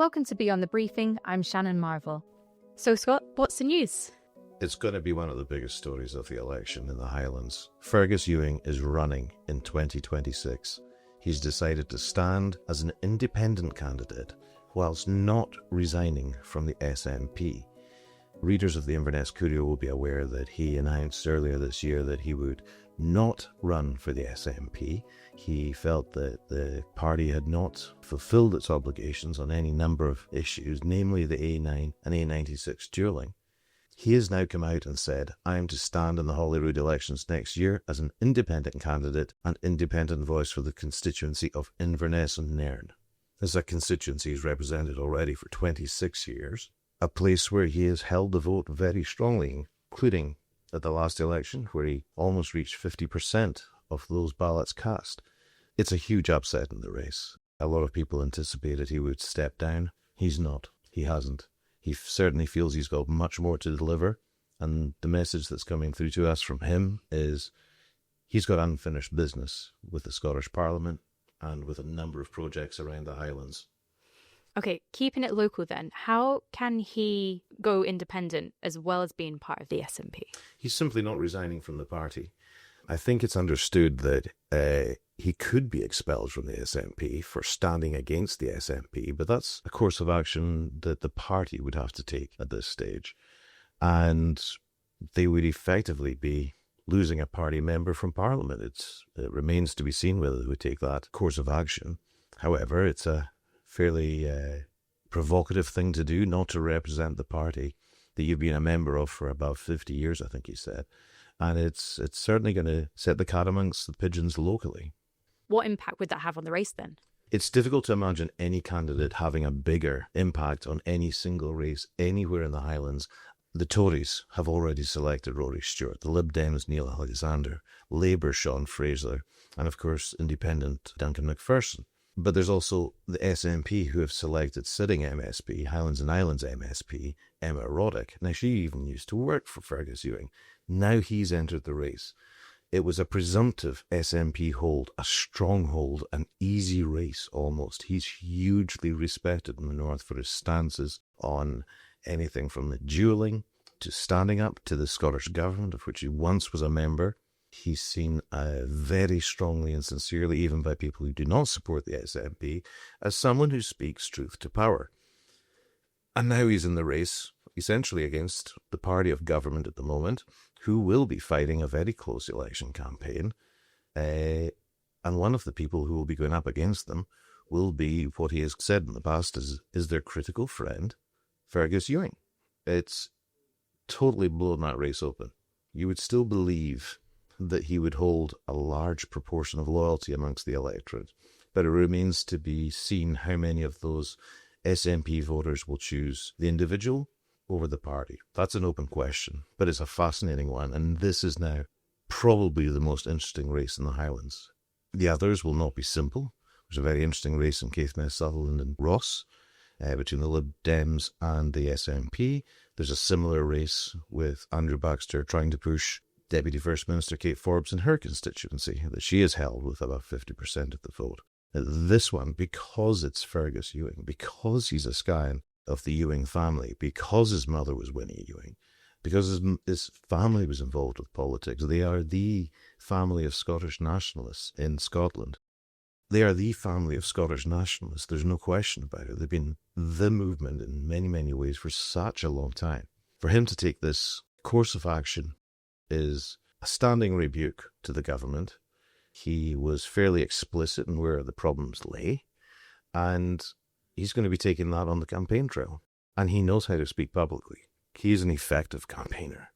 Welcome to Beyond the Briefing. I'm Shannon Marvell. So, Scott, what's the news? It's going to be one of the biggest stories of the election in the Highlands. Fergus Ewing is running in 2026. He's decided to stand as an independent candidate whilst not resigning from the SNP. Readers of the Inverness Courier will be aware that he announced earlier this year that he would not run for the SNP. He felt that the party had not fulfilled its obligations on any number of issues, namely the A9 and A96 dualling. He has now come out and said, I am to stand in the Holyrood elections next year as an independent candidate and independent voice for the constituency of Inverness and Nairn. As a constituency he's represented already for 26 years, a place where he has held the vote very strongly, including at the last election, where he almost reached 50% of those ballots cast. It's a huge upset in the race. A lot of people anticipated he would step down. He's not. He hasn't. He certainly feels he's got much more to deliver, and the message that's coming through to us from him is he's got unfinished business with the Scottish Parliament and with a number of projects around the Highlands. Okay, keeping it local then, how can he go independent as well as being part of the SNP? He's simply not resigning from the party. I think it's understood that he could be expelled from the SNP for standing against the SNP, but that's a course of action that the party would have to take at this stage. And they would effectively be losing a party member from Parliament. It remains to be seen whether they would take that course of action. However, it's a fairly provocative thing to do, not to represent the party that you've been a member of for about 50 years, I think he said. And it's certainly going to set the cat amongst the pigeons locally. What impact would that have on the race then? It's difficult to imagine any candidate having a bigger impact on any single race anywhere in the Highlands. The Tories have already selected Rory Stewart, the Lib Dems Neil Alexander, Labour Sean Fraser, and of course Independent Duncan McPherson. But there's also the SNP who have selected sitting MSP, Highlands and Islands MSP, Emma Roddick. Now, she even used to work for Fergus Ewing. Now he's entered the race. It was a presumptive SNP hold, a stronghold, an easy race almost. He's hugely respected in the north for his stances on anything from the dualling to standing up to the Scottish Government, of which he once was a member. He's seen very strongly and sincerely, even by people who do not support the SNP, as someone who speaks truth to power. And now he's in the race, essentially against the party of government at the moment, who will be fighting a very close election campaign. And one of the people who will be going up against them will be what he has said in the past is their critical friend, Fergus Ewing. It's totally blown that race open. You would still believe that he would hold a large proportion of loyalty amongst the electorate, but it remains to be seen how many of those SNP voters will choose the individual over the party. That's an open question, but it's a fascinating one, and this is now probably the most interesting race in the Highlands. The others will not be simple. There's a very interesting race in Caithness, Sutherland and Ross between the Lib Dems and the SNP. There's a similar race with Andrew Baxter trying to push Deputy First Minister Kate Forbes in her constituency that she has held with about 50% of the vote. This one, because it's Fergus Ewing, because he's a scion of the Ewing family, because his mother was Winnie Ewing, because his family was involved with politics, they are the family of Scottish nationalists in Scotland. They are the family of Scottish nationalists, there's no question about it. They've been the movement in many, many ways for such a long time. For him to take this course of action is a standing rebuke to the government. He was fairly explicit in where the problems lay, and he's going to be taking that on the campaign trail. And he knows how to speak publicly. He's an effective campaigner.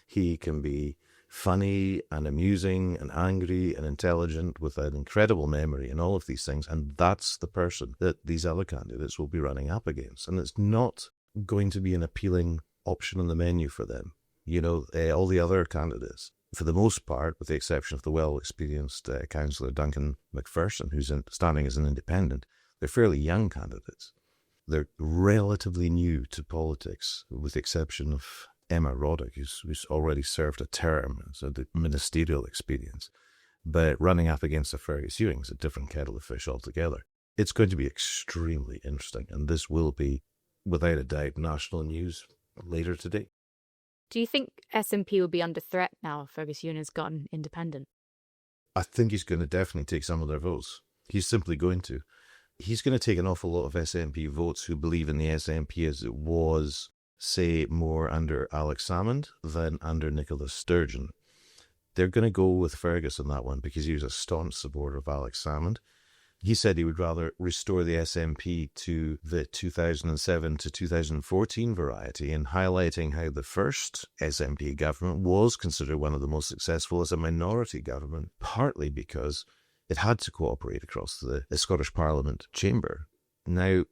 He can be funny and amusing and angry and intelligent with an incredible memory and all of these things, and that's the person that these other candidates will be running up against. And it's not going to be an appealing option on the menu for them. You know, all the other candidates, for the most part, with the exception of the well-experienced councillor Duncan McPherson, who's standing as an independent, they're fairly young candidates. They're relatively new to politics, with the exception of Emma Roddick, who's already served a term, so the ministerial experience. But running up against a Fergus Ewing is a different kettle of fish altogether. It's going to be extremely interesting, and this will be, without a doubt, national news later today. Do you think SNP will be under threat now Fergus Ewing has gone independent? I think he's going to definitely take some of their votes. He's simply going to. He's going to take an awful lot of SNP votes who believe in the SNP as it was, say, more under Alex Salmond than under Nicola Sturgeon. They're going to go with Fergus on that one because he was a staunch supporter of Alex Salmond. He said he would rather restore the SNP to the 2007 to 2014 variety, and highlighting how the first SNP government was considered one of the most successful as a minority government, partly because it had to cooperate across the Scottish Parliament chamber. Now,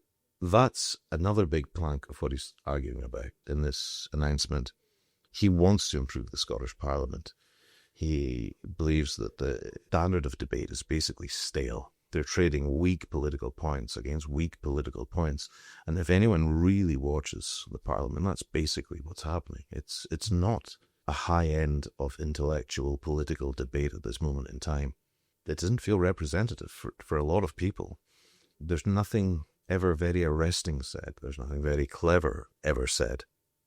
that's another big plank of what he's arguing about in this announcement. He wants to improve the Scottish Parliament. He believes that the standard of debate is basically stale. They're trading weak political points against weak political points. And if anyone really watches the Parliament, that's basically what's happening. It's not a high end of intellectual political debate at this moment in time. It doesn't feel representative for a lot of people. There's nothing ever very arresting said. There's nothing very clever ever said.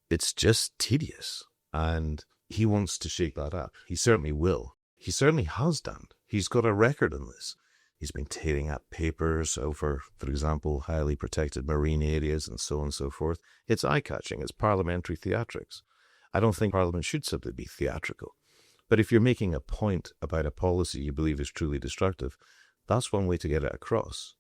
It's just tedious. And he wants to shake that up. He certainly will. He certainly has done. He's got a record in this. He's been tearing up papers over, for example, highly protected marine areas and so on and so forth. It's eye-catching. It's parliamentary theatrics. I don't think Parliament should simply be theatrical. But if you're making a point about a policy you believe is truly destructive, that's one way to get it across.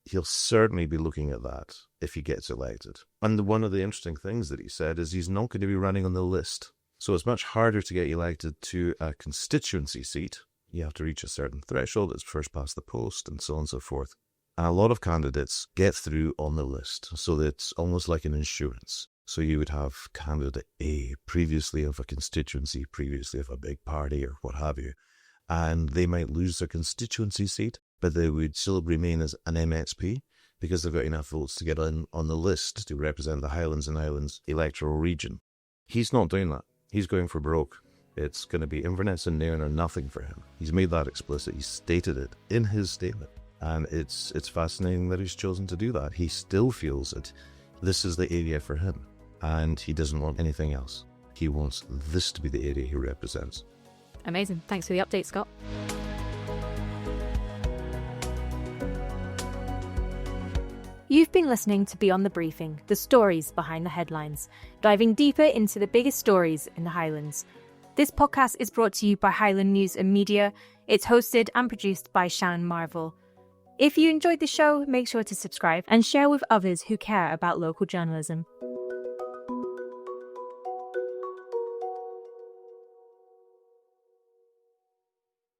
He'll certainly be looking at that if he gets elected. And one of the interesting things that he said is he's not going to be running on the list. So it's much harder to get elected to a constituency seat. You have to reach a certain threshold, it's first past the post, and so on and so forth. And a lot of candidates get through on the list, so that it's almost like an insurance. So you would have candidate A, previously of a constituency, previously of a big party, or what have you, and they might lose their constituency seat, but they would still remain as an MSP, because they've got enough votes to get on the list to represent the Highlands and Islands electoral region. He's not doing that. He's going for broke. It's going to be Inverness and Nairn or nothing for him. He's made that explicit. He stated it in his statement. And it's fascinating that he's chosen to do that. He still feels that this is the area for him. And he doesn't want anything else. He wants this to be the area he represents. Amazing. Thanks for the update, Scott. You've been listening to Beyond the Briefing, the stories behind the headlines, diving deeper into the biggest stories in the Highlands. This podcast is brought to you by Highland News and Media. It's hosted and produced by Shannon Marvell. If you enjoyed the show, make sure to subscribe and share with others who care about local journalism.